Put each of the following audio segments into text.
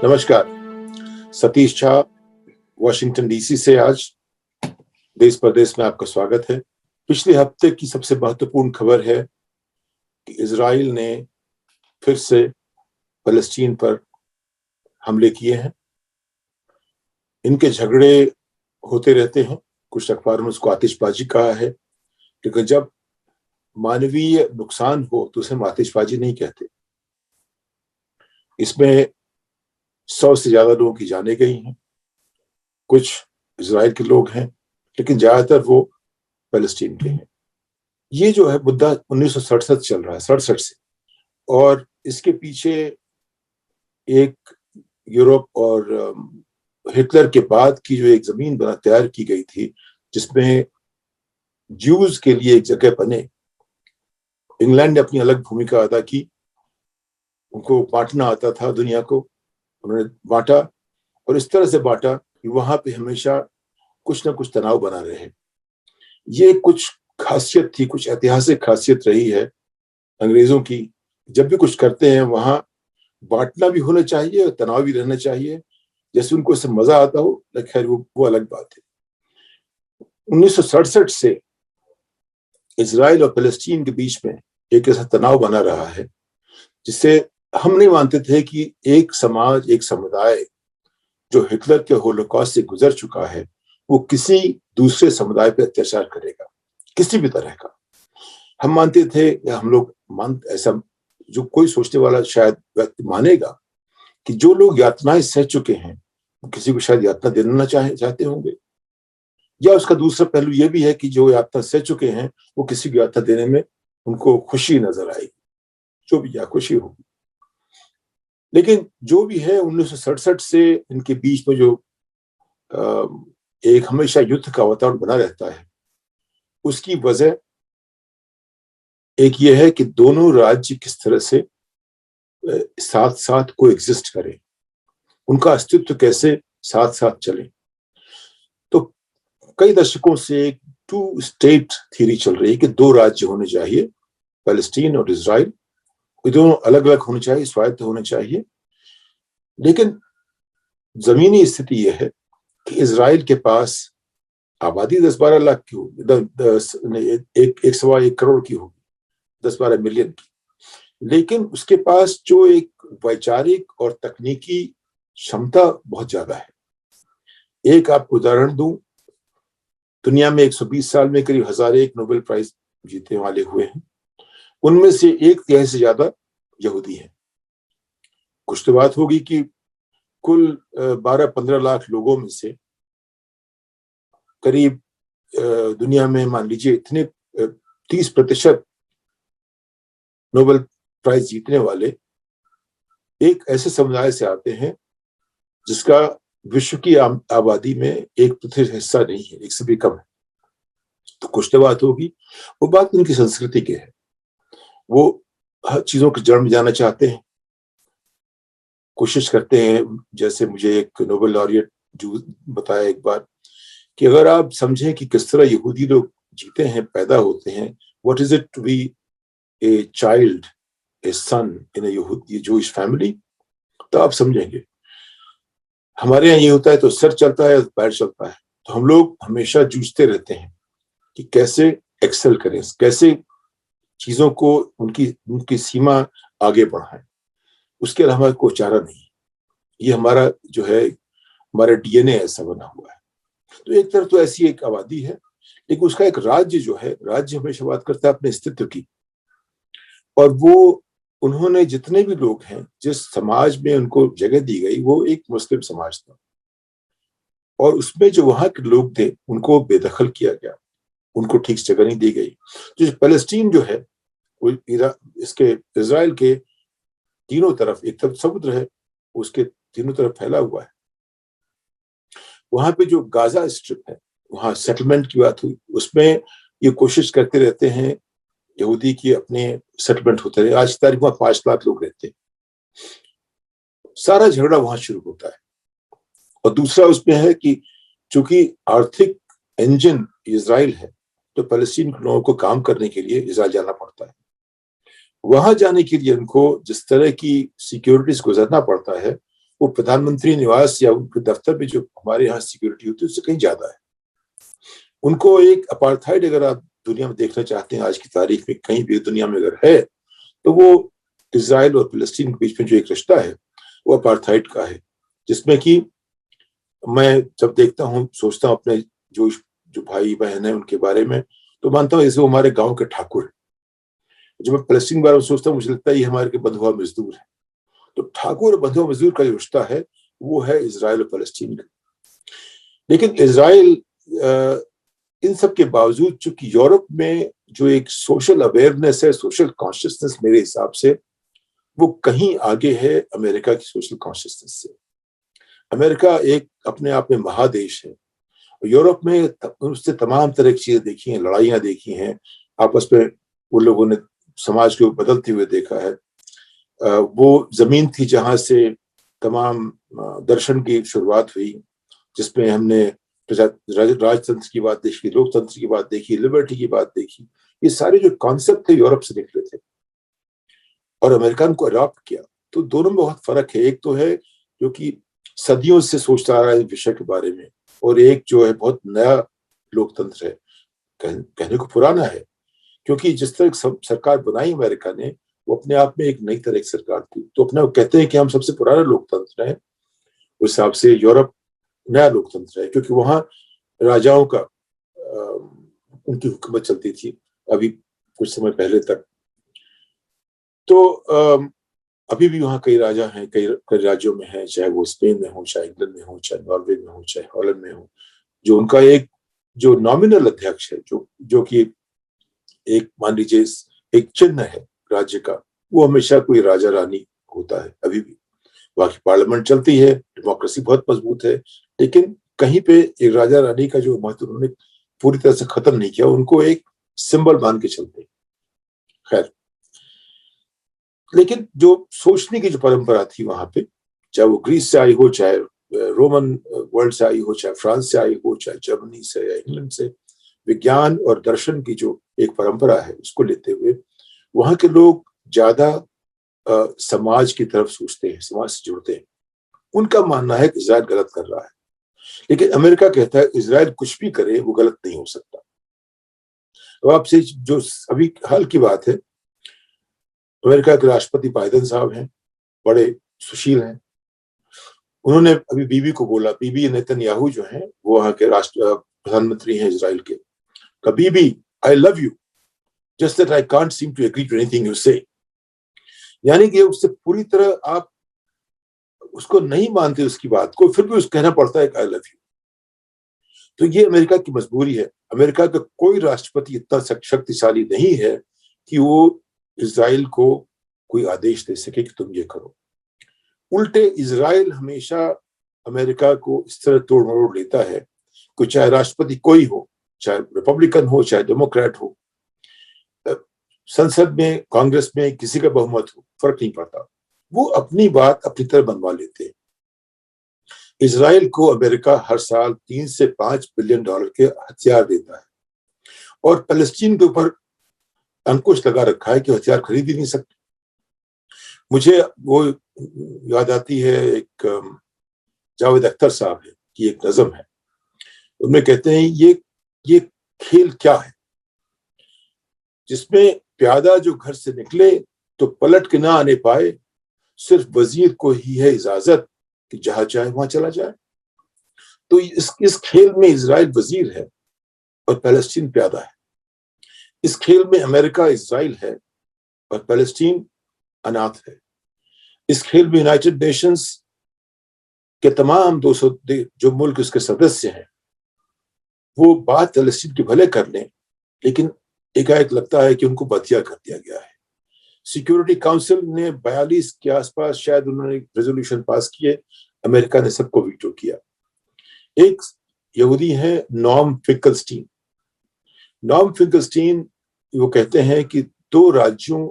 नमस्कार। Satish Jha, Washington DC से आज देश परदेश में आपका स्वागत है। पिछले हफ्ते की सबसे महत्वपूर्ण खबर है कि इजराइल ने फिर से फलस्तीन पर हमले किए हैं। इनके झगड़े होते रहते हैं, कुछ अखबारों में उसको आतिशबाजी कहा है, लेकिन जब मानवीय नुकसान हो तो उसे आतिशबाजी नहीं कहते। इसमें 100 से ज्यादा लोगों की जानें गई हैं। कुछ इजराइल के लोग हैं, लेकिन ज्यादातर वो फलस्तीन के हैं। ये जो है मुद्दा 1967 चल रहा है, 67 से, और इसके पीछे एक यूरोप और हिटलर के बाद की जो एक जमीन बना तैयार की गई थी, जिसमें ज्यूज के लिए एक जगह बने। इंग्लैंड ने अपनी अलग भूमिका अदा की, उनको बांटना आता था दुनिया को, उन्होंने बांटा, और इस तरह से बांटा कि वहां पे हमेशा कुछ ना कुछ तनाव बना रहे। ये कुछ खासियत थी, कुछ ऐतिहासिक खासियत रही है अंग्रेजों की। जब भी कुछ करते हैं वहां बांटना भी होना चाहिए और तनाव भी रहना चाहिए, जैसे उनको इससे मजा आता हो। खैर वो अलग बात है। 1967 से इजराइल और फलस्तीन के बीच में एक ऐसा तनाव बना रहा है जिससे हम नहीं मानते थे कि एक समाज, एक समुदाय जो हिटलर के होलोकॉस्ट से गुजर चुका है, वो किसी दूसरे समुदाय पर अत्याचार करेगा, किसी भी तरह का। हम मानते थे, या हम लोग ऐसा जो कोई सोचने वाला शायद व्यक्ति मानेगा कि जो लोग यातनाएं सह चुके हैं वो किसी को शायद यातना देना चाहते होंगे, या उसका दूसरा पहलू ये भी है कि जो यातना सह चुके हैं वो किसी को यातना देने में उनको खुशी नजर आएगी, जो भी या खुशी होगी। लेकिन जो भी है, 1967 से इनके बीच में जो एक हमेशा युद्ध का वातावरण बना रहता है, उसकी वजह एक ये है कि दोनों राज्य किस तरह से साथ साथ को एग्जिस्ट करें, उनका अस्तित्व कैसे साथ साथ चले। तो कई दशकों से एक 2 स्टेट थ्योरी चल रही है कि 2 राज्य होने चाहिए, फलस्तीन और इजराइल। ये दोनों अलग अलग होने चाहिए, स्वायत्त होने चाहिए। लेकिन जमीनी स्थिति यह है कि इजराइल के पास आबादी 10-12 लाख की होगी, एक सवा 1 करोड़ की होगी, 10-12 मिलियन की। लेकिन उसके पास जो एक वैचारिक और तकनीकी क्षमता बहुत ज्यादा है। एक आपको उदाहरण दूं, दुनिया में 120 साल में करीब 1001 नोबेल प्राइज जीतने वाले हुए हैं, उनमें से 1/3 से ज्यादा यहूदी हैं। कुछ तो बात होगी कि कुल 12-15 लाख लोगों में से करीब दुनिया में मान लीजिए इतने 30% नोबेल प्राइज जीतने वाले एक ऐसे समुदाय से आते हैं जिसका विश्व की आबादी में 1% हिस्सा नहीं है, 1 से भी कम है। तो कुछ तो बात होगी, वो बात उनकी संस्कृति की है। वो हर चीजों की जड़ में जाना चाहते हैं, कोशिश करते हैं। जैसे मुझे एक नोबेल लॉरिएट जो बताया एक बार कि अगर आप समझें कि किस तरह यहूदी लोग जीते हैं, पैदा होते हैं, what is it to be a child, a son in a Jewish family, तो आप समझेंगे। हमारे यहाँ ये होता है तो सर चलता है, पैर चलता है। तो हम लोग हमेशा जूझते रहते हैं कि कैसे एक्सेल करें, कैसे चीजों को उनकी सीमा आगे बढ़ाएं। उसके अलावा कोई चारा नहीं। ये हमारा जो है, हमारा डीएनए ऐसा बना हुआ है। तो एक तरफ तो ऐसी एक आबादी है, लेकिन उसका एक राज्य जो है, राज्य हमेशा बात करता है अपने अस्तित्व की। और वो उन्होंने जितने भी लोग हैं, जिस समाज में उनको जगह दी गई, वो एक मुस्लिम समाज था, और उसमें जो वहां के लोग थे उनको बेदखल किया गया, उनको ठीक जगह नहीं दी गई। जो फलस्तीन जो है, वो इसके इजराइल के तीनों तरफ, एक तरफ समुद्र है, उसके तीनों तरफ फैला हुआ है। वहां पे जो गाजा स्ट्रिप है, वहां सेटलमेंट की बात हुई, उसमें ये कोशिश करते रहते हैं यहूदी की अपने सेटलमेंट होते रहे। आज की तारीख में 5 लाख लोग रहते हैं। सारा झगड़ा वहां शुरू होता है। और दूसरा उसमें है कि चूंकि आर्थिक इंजन इजराइल है, तो फलस्तीन के लोगों को काम करने के लिए इजराइल जाना पड़ता है। वहां जाने के लिए उनको जिस तरह की सिक्योरिटीज गुजरना पड़ता है, वो प्रधानमंत्री निवास या उनके दफ्तर में जो हमारे यहाँ सिक्योरिटी होती है उससे कहीं ज्यादा है। उनको एक अपार्थाइड अगर आप दुनिया में देखना चाहते हैं आज की तारीख में कहीं भी दुनिया में अगर है तो वो इजराइल और फिलिस्तीन के बीच में जो एक रिश्ता है वो अपार्थाइड का है, जिसमें कि मैं जब देखता हूँ सोचता हूँ अपने जो जो भाई बहन है उनके बारे में, तो मानता हूँ जैसे वो हमारे गांव के ठाकुर है। जब मैं फिलिस्तीन के बारे में सोचता हूँ मुझे लगता है ये हमारे के बंधुआ मजदूर है। तो ठाकुर और बंधुआ मजदूर का जो रिश्ता है वो है इजराइल और फिलिस्तीन का। लेकिन इजराइल इन सब के बावजूद चूंकि यूरोप में जो एक सोशल अवेयरनेस है, सोशल कॉन्शियसनेस मेरे हिसाब से वो कहीं आगे है अमेरिका की सोशल कॉन्शियसनेस से। अमेरिका एक अपने आप में महादेश है। यूरोप में उससे तमाम तरह की चीजें देखी हैं, लड़ाइयां देखी हैं आपस में, वो लोगों ने समाज को बदलते हुए देखा है। वो जमीन थी जहां से तमाम दर्शन की शुरुआत हुई, जिसमें हमने राजतंत्र की बात देखी, लोकतंत्र की बात देखी, लिबर्टी की बात देखी। ये सारे जो कॉन्सेप्ट थे यूरोप से निकले थे और अमेरिकन को अडॉप्ट किया। तो दोनों में बहुत फर्क है। एक तो है जो कि सदियों से सोचता आ रहा है इस विषय के बारे में, और एक जो है बहुत नया लोकतंत्र है, कहने को पुराना है, क्योंकि जिस तरह सरकार बनाई अमेरिका ने वो अपने आप में एक नई तरह की सरकार थी। तो अपने कहते हैं कि हम सबसे पुराना लोकतंत्र है, उस हिसाब से यूरोप नया लोकतंत्र है, क्योंकि वहां राजाओं का उनकी हुकूमत चलती थी अभी कुछ समय पहले तक। तो अभी भी वहाँ कई राजा हैं, कई राज्यों में हैं, चाहे वो स्पेन में हो, चाहे इंग्लैंड में हो, चाहे नॉर्वे में हो, चाहे हॉलैंड में हो, जो उनका एक जो नॉमिनल अध्यक्ष है, जो कि एक मान लीजिए एक चिन्ह है राज्य का, वो हमेशा कोई राजा रानी होता है अभी भी। बाकी पार्लियामेंट चलती है, डेमोक्रेसी बहुत मजबूत है, लेकिन कहीं पे एक राजा रानी का जो महत्व उन्होंने पूरी तरह से खत्म नहीं किया, उनको एक सिंबल मान के चलते। खैर, लेकिन जो सोचने की जो परंपरा थी वहां पे, चाहे वो ग्रीस से आई हो, चाहे रोमन वर्ल्ड से आई हो, चाहे फ्रांस से आई हो, चाहे जर्मनी से या इंग्लैंड से, विज्ञान और दर्शन की जो एक परंपरा है उसको लेते हुए वहां के लोग ज्यादा समाज की तरफ सोचते हैं, समाज से जुड़ते हैं। उनका मानना है कि इजराइल गलत कर रहा है, लेकिन अमेरिका कहता है इजराइल कुछ भी करे वो गलत नहीं हो सकता। तो आपसे जो अभी हाल की बात है, अमेरिका के राष्ट्रपति बाइडेन साहब हैं, बड़े सुशील हैं। उन्होंने अभी बीबी को बोला, बीबी नेतन्याहू जो हैं वो वहां के राष्ट्र प्रधानमंत्री हैं इजराइल के, Bibi I love you just that I can't seem to agree to anything you say. यानी कि उससे पूरी तरह आप उसको नहीं मानते उसकी बात को, फिर भी उसको कहना पड़ता है आई लव यू। तो ये अमेरिका की मजबूरी है। अमेरिका का कोई राष्ट्रपति इतना शक्तिशाली नहीं है कि वो इजराइल को कोई आदेश दे सके कि तुम ये करो। उल्टे इजराइल हमेशा अमेरिका को इस तरह तोड़ मरोड़ लेता है कि चाहे राष्ट्रपति कोई हो, चाहे रिपब्लिकन हो, चाहे डेमोक्रेट हो, संसद में, कांग्रेस में किसी का बहुमत हो, फर्क नहीं पड़ता, वो अपनी बात अपनी तरह बनवा लेते हैं। इजराइल को अमेरिका हर साल 3 से 5 बिलियन डॉलर के हथियार देता है और फलस्तीन के ऊपर अंकुश लगा रखा है कि हथियार खरीद ही नहीं सकते। मुझे वो याद आती है, एक जावेद अख्तर साहब है की एक नज़म है, उनमें कहते हैं ये खेल क्या है जिसमें प्यादा जो घर से निकले तो पलट के ना आने पाए, सिर्फ वजीर को ही है इजाजत कि जहां चाहे वहां चला जाए। तो इस खेल में इजराइल वजीर है और पैलेस्टीन प्यादा है। इस खेल में अमेरिका इजराइल है और पैलेस्टीन अनाथ है। इस खेल में यूनाइटेड नेशंस के तमाम 200 जो मुल्क उसके सदस्य हैं वो बात पैलेस्टीन के भले कर लें, लेकिन एकाएक लगता है कि उनको बतिया कर दिया गया है। सिक्योरिटी काउंसिल ने 42 के आसपास शायद उन्होंने रेजोल्यूशन पास किए, अमेरिका ने सबको वीटो किया। एक यहूदी है नॉर्म फिंकलस्टीन। नॉर्म फिंकलस्टीन वो कहते हैं कि 2 राज्यों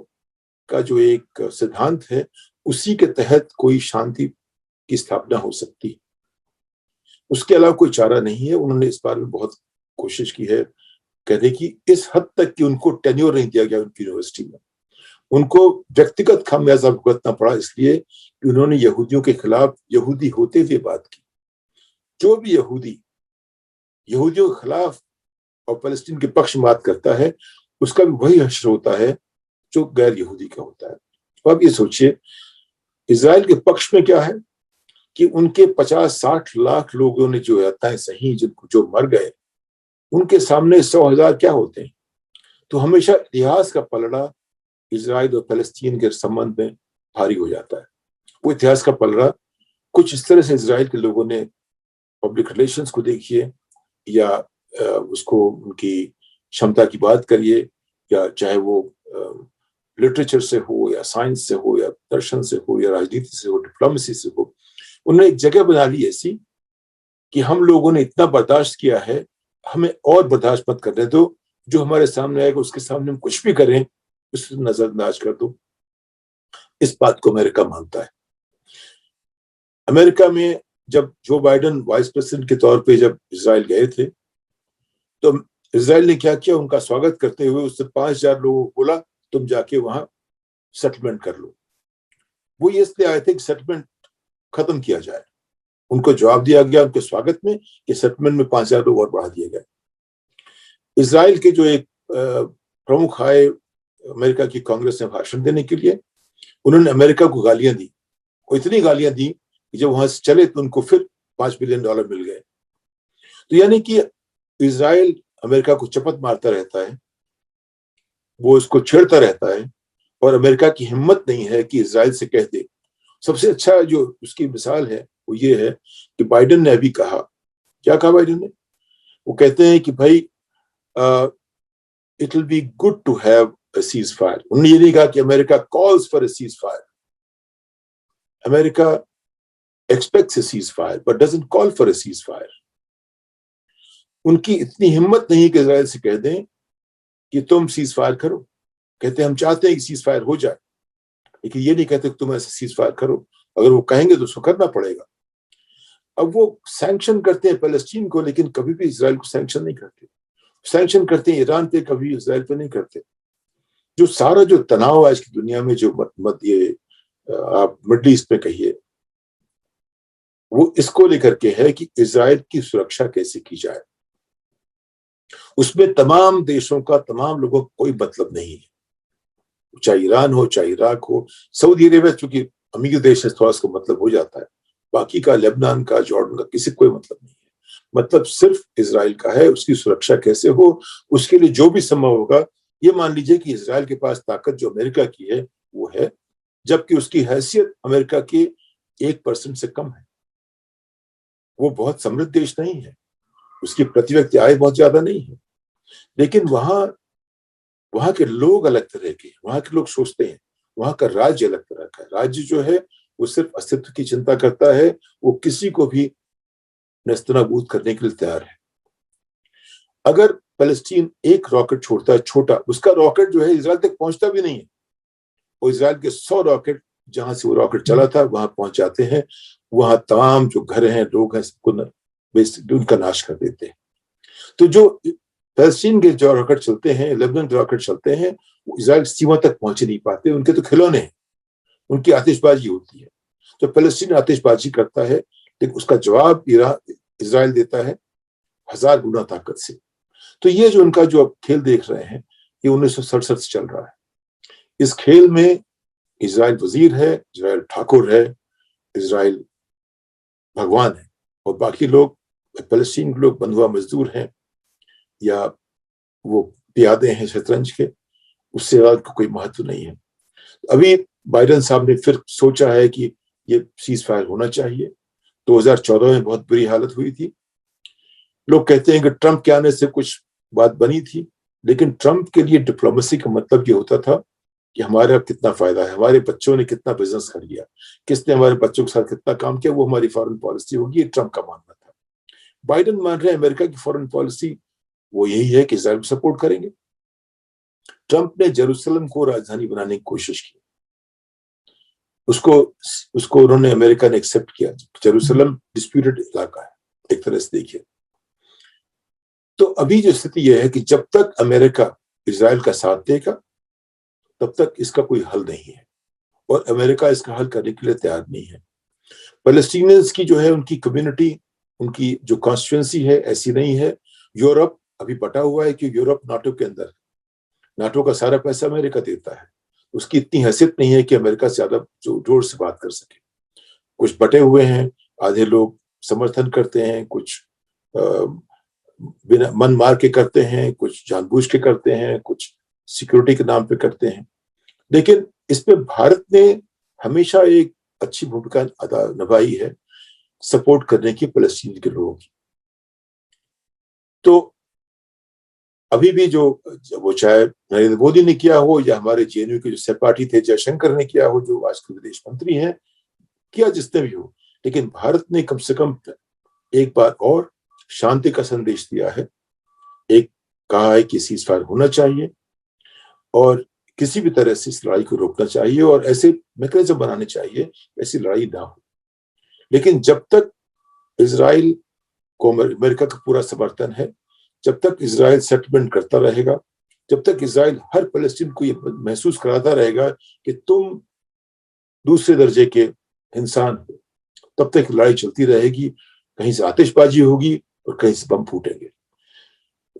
का जो एक सिद्धांत है उसी के तहत कोई शांति की स्थापना हो सकती है, उसके अलावा कोई चारा नहीं है। उन्होंने इस बारे में बहुत कोशिश की है कहने की, इस हद तक कि उनको टेन्योर नहीं दिया गया उनकी यूनिवर्सिटी में। उनको व्यक्तिगत खामियाजा भुगतना पड़ा इसलिए कि उन्होंने यहूदियों के खिलाफ यहूदी होते हुए बात की। जो भी यहूदी यहूदियों के खिलाफ और फलस्तीन के पक्ष में बात करता है, उसका भी वही हश्र होता है जो गैर यहूदी का होता है। तो आप ये सोचिए, इजराइल के पक्ष में क्या है कि उनके 50-60 लाख लोगों ने जो हत्याएं सही, जिनको जो मर गए, उनके सामने 100,000 क्या होते हैं। तो हमेशा इतिहास का पलड़ा इजराइल और फलस्तीन के संबंध में भारी हो जाता है। वो इतिहास का पलड़ा कुछ इस तरह से इजराइल के लोगों ने पब्लिक रिलेशंस को देखिए या उसको उनकी क्षमता की बात करिए, या चाहे वो लिटरेचर से हो या साइंस से हो या दर्शन से हो या राजनीति से हो, डिप्लोमेसी से हो, उन्होंने एक जगह बना ली ऐसी कि हम लोगों ने इतना बर्दाश्त किया है, हमें और बर्दाश्त मत करने दो, जो हमारे सामने आएगा उसके सामने हम कुछ भी करें उसे नजरअंदाज कर दो। इस बात को अमेरिका मानता है। अमेरिका में जब जो बाइडेन वाइस प्रेसिडेंट के तौर पे जब इजराइल गए थे, तो इजराइल ने क्या किया, उनका स्वागत करते हुए उससे 5,000 लोगों को बोला तुम जाके वहां सेटलमेंट कर लो। वो ये इसलिए आए थे कि सेटलमेंट खत्म किया जाए। उनको जवाब दिया गया उनके स्वागत में कि सेटलमेंट में 5,000 लोग और बढ़ा दिए गए। इजराइल के जो एक प्रमुख आए अमेरिका की कांग्रेस में भाषण देने के लिए, उन्होंने अमेरिका को गालियां दी, और इतनी गालियां दी कि जब वहां से चले तो उनको फिर $5 बिलियन मिल गए। तो यानी कि इजराइल अमेरिका को चपत मारता रहता है, वो इसको छेड़ता रहता है, और अमेरिका की हिम्मत नहीं है कि इजराइल से कह दे। सबसे अच्छा जो उसकी मिसाल है वो ये है कि बाइडेन ने अभी कहा, क्या कहा बाइडेन ने? वो कहते हैं कि भाई it will be good to have a cease fire. उन्होंने ये नहीं कहा कि America calls for a cease fire. America expects a cease fire but doesn't call for a cease fire. उनकी इतनी हिम्मत नहीं कि इजराइल से कह दें कि तुम सीज फायर करो। कहते हैं हम चाहते हैं कि सीज फायर हो जाए, लेकिन ये नहीं कहते कि तुम ऐसे सीज फायर करो। अगर वो कहेंगे तो उसको करना पड़ेगा। अब वो सैंक्शन करते हैं पैलेस्टीन को, लेकिन कभी भी इजराइल को सैंक्शन नहीं करते। सैंक्शन करते हैं ईरान पे, कभी इजराइल पे नहीं करते। जो सारा जो तनाव आज की दुनिया में जो ये आप मिडल ईस्ट में कहिए, वो इसको लेकर के है कि इजराइल की सुरक्षा कैसे की जाए। उसमें तमाम देशों का, तमाम लोगों का कोई मतलब नहीं है, चाहे ईरान हो, चाहे इराक हो। सऊदी अरेबिया चूंकि अमीर देश है, थोड़ा सा मतलब हो जाता है। बाकी का, लेबनान का, जॉर्डन का, किसी कोई मतलब नहीं है। मतलब सिर्फ इजराइल का है। उसकी सुरक्षा कैसे हो, उसके लिए जो भी संभव होगा। ये मान लीजिए कि इजराइल के पास ताकत जो अमेरिका की है वो है, जबकि उसकी हैसियत अमेरिका के 1% से कम है। वो बहुत समृद्ध देश नहीं है, उसकी प्रति व्यक्ति आय बहुत ज्यादा नहीं है, लेकिन वहां के लोग अलग तरह के, वहां के लोग सोचते हैं, वहां का राज्य अलग तरह का है। राज्य जो है वो सिर्फ अस्तित्व की चिंता करता है, वो किसी को भी नेस्तनाबूद करने के लिए तैयार है। अगर फलस्तीन एक रॉकेट छोड़ता है, छोटा, उसका रॉकेट जो है इजराइल तक पहुंचता भी नहीं है। वो इजराइल के 100 रॉकेट जहां से वो रॉकेट चला था वहां पहुंच जाते हैं। वहां तमाम जो घर हैं, लोग हैं, सबको उनका नाश कर देते हैं। तो जो फलस्तीन के जो रॉकेट चलते हैं, लेबनान के रॉकेट चलते हैं, वो इजराइल सीमा तक पहुंच नहीं पाते। उनके तो खिलौने हैं, उनकी आतिशबाजी होती है। तो फलस्तीन आतिशबाजी करता है, लेकिन उसका जवाब इजराइल देता है 1000 गुना ताकत से। तो ये जो उनका जो खेल देख रहे हैं, ये 1967 से चल रहा है। इस खेल में इजराइल वजीर है, इजराइल ठाकुर है, इजराइल भगवान है, और बाकी लोग फलस्तीन के लोग बंधुआ मजदूर हैं या वो प्यादे हैं शतरंज के। उससे ज्यादा कोई महत्व नहीं है। अभी बाइडेन साहब ने फिर सोचा है कि ये सीज फायर होना चाहिए। 2014 में बहुत बुरी हालत हुई थी। लोग कहते हैं कि ट्रंप के आने से कुछ बात बनी थी, लेकिन ट्रंप के लिए डिप्लोमेसी का मतलब ये होता था कि हमारा कितना फायदा है, हमारे बच्चों ने कितना बिजनेस कर लिया, किसने हमारे बच्चों के साथ कितना काम किया, वो हमारी फॉरेन पॉलिसी होगी। ये ट्रंप का मानना था। बाइडेन मान रहे हैं अमेरिका की फॉरेन पॉलिसी वो यही है कि इजराइल को सपोर्ट करेंगे। ट्रंप ने जेरूसलम को राजधानी बनाने की कोशिश की, उसको उन्होंने, अमेरिका ने एक्सेप्ट किया। जेरूसलम डिस्प्यूटेड इलाका है एक तरह से देखिए। तो अभी जो स्थिति यह है कि जब तक अमेरिका इजराइल का साथ देगा, तब तक इसका कोई हल नहीं है, और अमेरिका इसका हल करने के लिए तैयार नहीं है। पैलेस्टीनियंस की जो है उनकी कम्युनिटी, उनकी जो कॉन्स्टिट्यूएंसी है ऐसी नहीं है। यूरोप अभी बटा हुआ है कि यूरोप नाटो के अंदर, नाटो का सारा पैसा अमेरिका देता है, उसकी इतनी हैसियत नहीं है कि अमेरिका से ज्यादा जोर से बात कर सके। कुछ बटे हुए हैं, आधे लोग समर्थन करते हैं, कुछ बिना मन मार के करते हैं, कुछ जानबूझ के करते हैं, कुछ सिक्योरिटी के नाम पे करते हैं। लेकिन इसमें भारत ने हमेशा एक अच्छी भूमिका निभाई है सपोर्ट करने की फलस्तीन के लोगों की। तो अभी भी जो वो चाहे नरेंद्र मोदी ने किया हो या हमारे जेएनयू के जो सहपाठी थे जयशंकर ने किया हो, जो आजकल विदेश मंत्री हैं, किया जिसने भी हो, लेकिन भारत ने कम से कम एक बार और शांति का संदेश दिया है। एक कहा है कि सीजफायर होना चाहिए और किसी भी तरह से इस लड़ाई को रोकना चाहिए और ऐसे मैकेनिज्म बनाने चाहिए ऐसी लड़ाई ना हो। लेकिन जब तक इजराइल को अमेरिका का पूरा समर्थन है, जब तक इजराइल सेटलमेंट करता रहेगा, जब तक इजराइल हर फलस्तीन को ये महसूस कराता रहेगा कि तुम दूसरे दर्जे के इंसान हो, तब तक लड़ाई चलती रहेगी। कहीं से आतिशबाजी होगी और कहीं से बम फूटेंगे।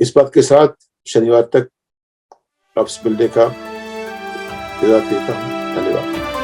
इस बात के साथ शनिवार तक आपसे मिलने का इजाजत देता हूं। धन्यवाद।